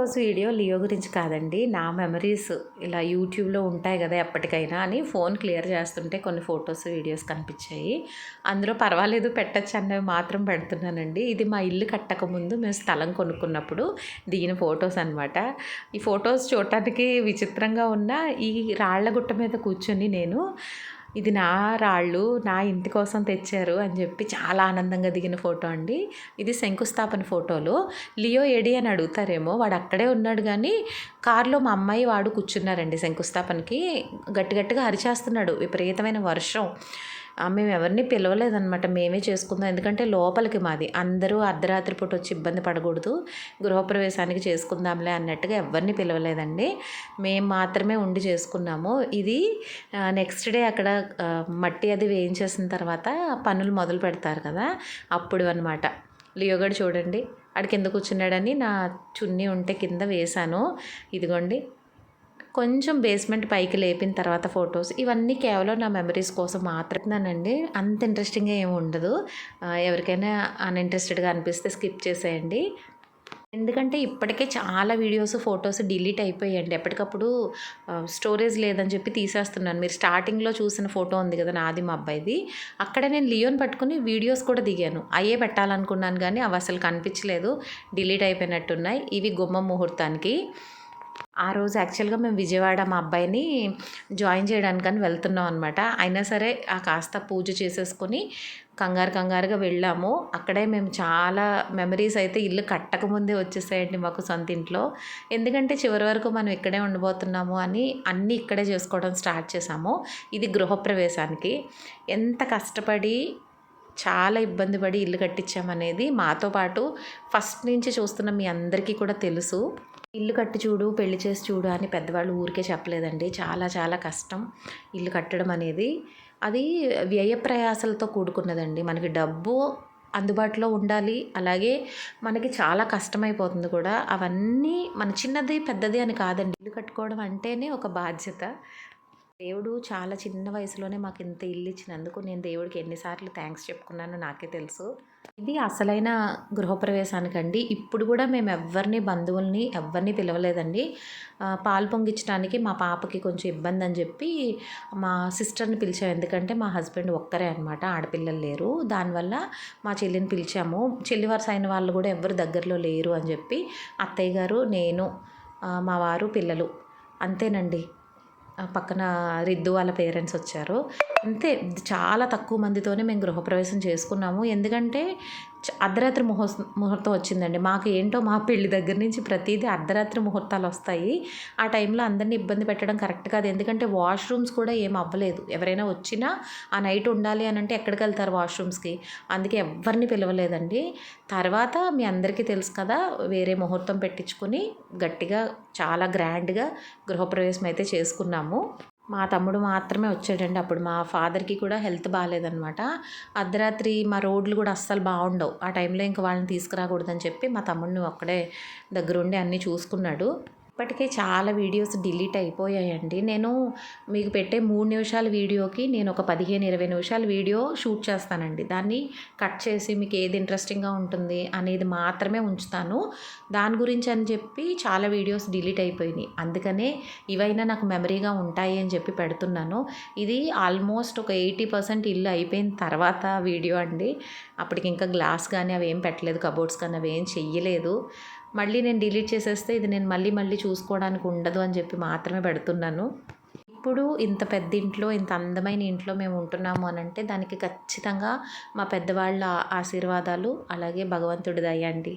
ఈరోజు video Leo గురించి కాదండి. నా మెమరీస్ ఇలా యూట్యూబ్‌లో ఉంటాయి గదా! ఎప్పటికైనా అని ఫోన్ క్లియర్ చేస్తుంటే కొన్ని ఫోటోస్, వీడియోస్ కనిపించాయి. అందులో పర్వాలేదు పెట్టొచ్చు అన్నవి మాత్రం పెడుతున్నానండి. ఇది మా ఇల్లు కట్టకముందు మేము స్థలం కొనుక్కున్నప్పుడు దిగిన ఫోటోస్ అనమాట. ఈ ఫోటోస్ చూడటానికి విచిత్రంగా ఉన్నా ఈ రాళ్ళ గుట్ట మీద కూర్చొని నేను ఇది నా రాళ్ళు నా ఇంటి కోసం తెచ్చారు అని చెప్పి చాలా ఆనందంగా దిగిన ఫోటో అండి. ఇది శంకుస్థాపన ఫోటోలు. లియో ఏడి అని అడుగుతారేమో, వాడు అక్కడే ఉన్నాడు కానీ కారులో మా అమ్మాయి వాడు కూర్చున్నారండి శంకుస్థాపనకి. గట్టి గట్టిగా అరిచేస్తున్నాడు, విపరీతమైన వర్షం. మేము ఎవరిని పిలవలేదనమాట, మేమే చేసుకుందాం. ఎందుకంటే లోపలికి మాది, అందరూ అర్ధరాత్రి పూట వచ్చి ఇబ్బంది పడకూడదు, గృహప్రవేశానికి చేసుకుందాంలే అన్నట్టుగా ఎవరిని పిలవలేదండి. మేము మాత్రమే ఉండి చేసుకున్నాము. ఇది నెక్స్ట్ డే అక్కడ మట్టి అది వేయించేసిన తర్వాత పనులు మొదలు పెడతారు కదా, అప్పుడు అనమాట. లియోగడు చూడండి, ఆడు కింద కూర్చున్నాడని నా చున్నీ ఉంటే కింద వేశాను. ఇదిగోండి, కొంచెం బేస్మెంట్ పైకి లేపిన తర్వాత ఫొటోస్. ఇవన్నీ కేవలం నా మెమరీస్ కోసం మాత్రమేనండి. అంత ఇంట్రెస్టింగ్గా ఏమి ఉండదు. ఎవరికైనా అన్ఇంట్రెస్టెడ్గా అనిపిస్తే స్కిప్ చేసేయండి. ఎందుకంటే ఇప్పటికే చాలా వీడియోస్, ఫొటోస్ డిలీట్ అయిపోయాయండి. ఎప్పటికప్పుడు స్టోరేజ్ లేదని చెప్పి తీసేస్తున్నాను. మీరు స్టార్టింగ్లో చూసిన ఫోటో ఉంది కదా నాది, మా అబ్బాయిది, అక్కడ నేను లియోని పట్టుకుని వీడియోస్ కూడా దిగాను. అయ్యే పెట్టాలనుకున్నాను కానీ అవి అసలు కనిపించలేదు, డిలీట్ అయిపోయినట్టున్నాయి. ఇవి గుమ్మ ముహూర్తానికి. ఆ రోజు యాక్చువల్గా మేము విజయవాడ మా అబ్బాయిని జాయిన్ చేయడానికని వెళ్తున్నాం అనమాట. అయినా సరే ఆ కాస్త పూజ చేసేసుకొని కంగారుగా వెళ్ళాము. అక్కడే మేము చాలా మెమరీస్ అయితే ఇల్లు కట్టకముందే వచ్చేసాయండి మాకు సొంత ఇంట్లో. ఎందుకంటే చివరి వరకు మనం ఇక్కడే ఉండబోతున్నాము అని అన్నీ ఇక్కడే చేసుకోవడం స్టార్ట్ చేసాము. ఇది గృహప్రవేశానికి ఎంత కష్టపడి చాలా ఇబ్బంది పడి ఇల్లు కట్టించామనేది మాతో పాటు ఫస్ట్ నుంచి చూస్తున్న మీ అందరికీ కూడా తెలుసు. ఇల్లు కట్టి చూడు, పెళ్లి చేసి చూడు అని పెద్దవాళ్ళు ఊరికే చెప్పలేదండి. చాలా చాలా కష్టం ఇల్లు కట్టడం అనేది. అది వ్యయ ప్రయాసలతో కూడుకున్నదండి. మనకి డబ్బు అందుబాటులో ఉండాలి, అలాగే మనకి చాలా కష్టమైపోతుంది కూడా. అవన్నీ మన చిన్నది పెద్దది అని కాదండి, ఇల్లు కట్టుకోవడం అంటేనే ఒక బాధ్యత. దేవుడు చాలా చిన్న వయసులోనే మాకు ఇంత ఇల్లు ఇచ్చినందుకు నేను దేవుడికి ఎన్నిసార్లు థ్యాంక్స్ చెప్పుకున్నానో నాకే తెలుసు. ఇది అసలైన గృహప్రవేశానికండి. ఇప్పుడు కూడా మేము బంధువుల్ని ఎవరిని పిలవలేదండి. పాలు పొంగించడానికి మా పాపకి కొంచెం ఇబ్బంది అని చెప్పి మా సిస్టర్ని పిలిచాము. ఎందుకంటే మా హస్బెండ్ ఒక్కరే అనమాట, ఆడపిల్లలు లేరు. దానివల్ల మా చెల్లిని పిలిచాము. చెల్లి వరుస అయిన వాళ్ళు కూడా ఎవరు దగ్గరలో లేరు అని చెప్పి అత్తయ్య గారు, నేను, మా వారు, పిల్లలు, అంతేనండి. పక్కన రిద్దు వాళ్ళ పేరెంట్స్ వచ్చారు. అంతే, చాలా తక్కువ మందితోనే మేము గృహప్రవేశం చేసుకున్నాము. ఎందుకంటే అర్ధరాత్రి ముహూర్తం వచ్చిందండి. మాకు ఏంటో మా పెళ్లి దగ్గర నుంచి ప్రతిదీ అర్ధరాత్రి ముహూర్తాలు వస్తాయి. ఆ టైంలో అందరినీ ఇబ్బంది పెట్టడం కరెక్ట్ కాదు. ఎందుకంటే వాష్రూమ్స్ కూడా ఏం అవ్వలేదు. ఎవరైనా వచ్చినా ఆ నైట్ ఉండాలి అని అంటే ఎక్కడికి వెళ్తారు వాష్రూమ్స్కి. అందుకే ఎవరిని పిలవలేదండి. తర్వాత మీ అందరికీ తెలుసు కదా, వేరే ముహూర్తం పెట్టించుకొని గట్టిగా చాలా గ్రాండ్గా గృహప్రవేశం అయితే చేసుకున్నాము. మా తమ్ముడు మాత్రమే వచ్చాడండి. అప్పుడు మా ఫాదర్కి కూడా హెల్త్ బాగాలేదనమాట. అర్ధరాత్రి మా రోడ్లు కూడా అస్సలు బాగుండవు. ఆ టైంలో ఇంక వాళ్ళని తీసుకురాకూడదని చెప్పి మా తమ్ముడిని ఒక్కడే దగ్గరుండి అన్నీ చూసుకున్నాడు. ఇప్పటికే చాలా వీడియోస్ డిలీట్ అయిపోయాయండి. నేను మీకు పెట్టే 3 నిమిషాల వీడియోకి నేను ఒక 15-20 నిమిషాల వీడియో షూట్ చేస్తానండి. దాన్ని కట్ చేసి మీకు ఏది ఇంట్రెస్టింగ్గా ఉంటుంది అనేది మాత్రమే ఉంచుతాను. దాని గురించి అని చెప్పి చాలా వీడియోస్ డిలీట్ అయిపోయినాయి. అందుకనే ఇవైనా నాకు మెమరీగా ఉంటాయి అని చెప్పి పెడుతున్నాను. ఇది ఆల్మోస్ట్ ఒక 80% ఇల్లు అయిపోయిన తర్వాత వీడియో అండి. అప్పటికి ఇంకా గ్లాస్ కానీ అవి ఏం పెట్టలేదు, కబోర్డ్స్ కానీ అవి ఏం చెయ్యలేదు. మళ్ళీ నేను డిలీట్ చేసేస్తే ఇది నేను మళ్ళీ చూసుకోవడానికి ఉండదు అని చెప్పి మాత్రమే పెడుతున్నాను. ఇప్పుడు ఇంత పెద్ద ఇంట్లో, ఇంత అందమైన ఇంట్లో మేము ఉంటున్నాము అని అంటే దానికి ఖచ్చితంగా మా పెద్దవాళ్ళ ఆశీర్వాదాలు, అలాగే భగవంతుడి దయ అండి.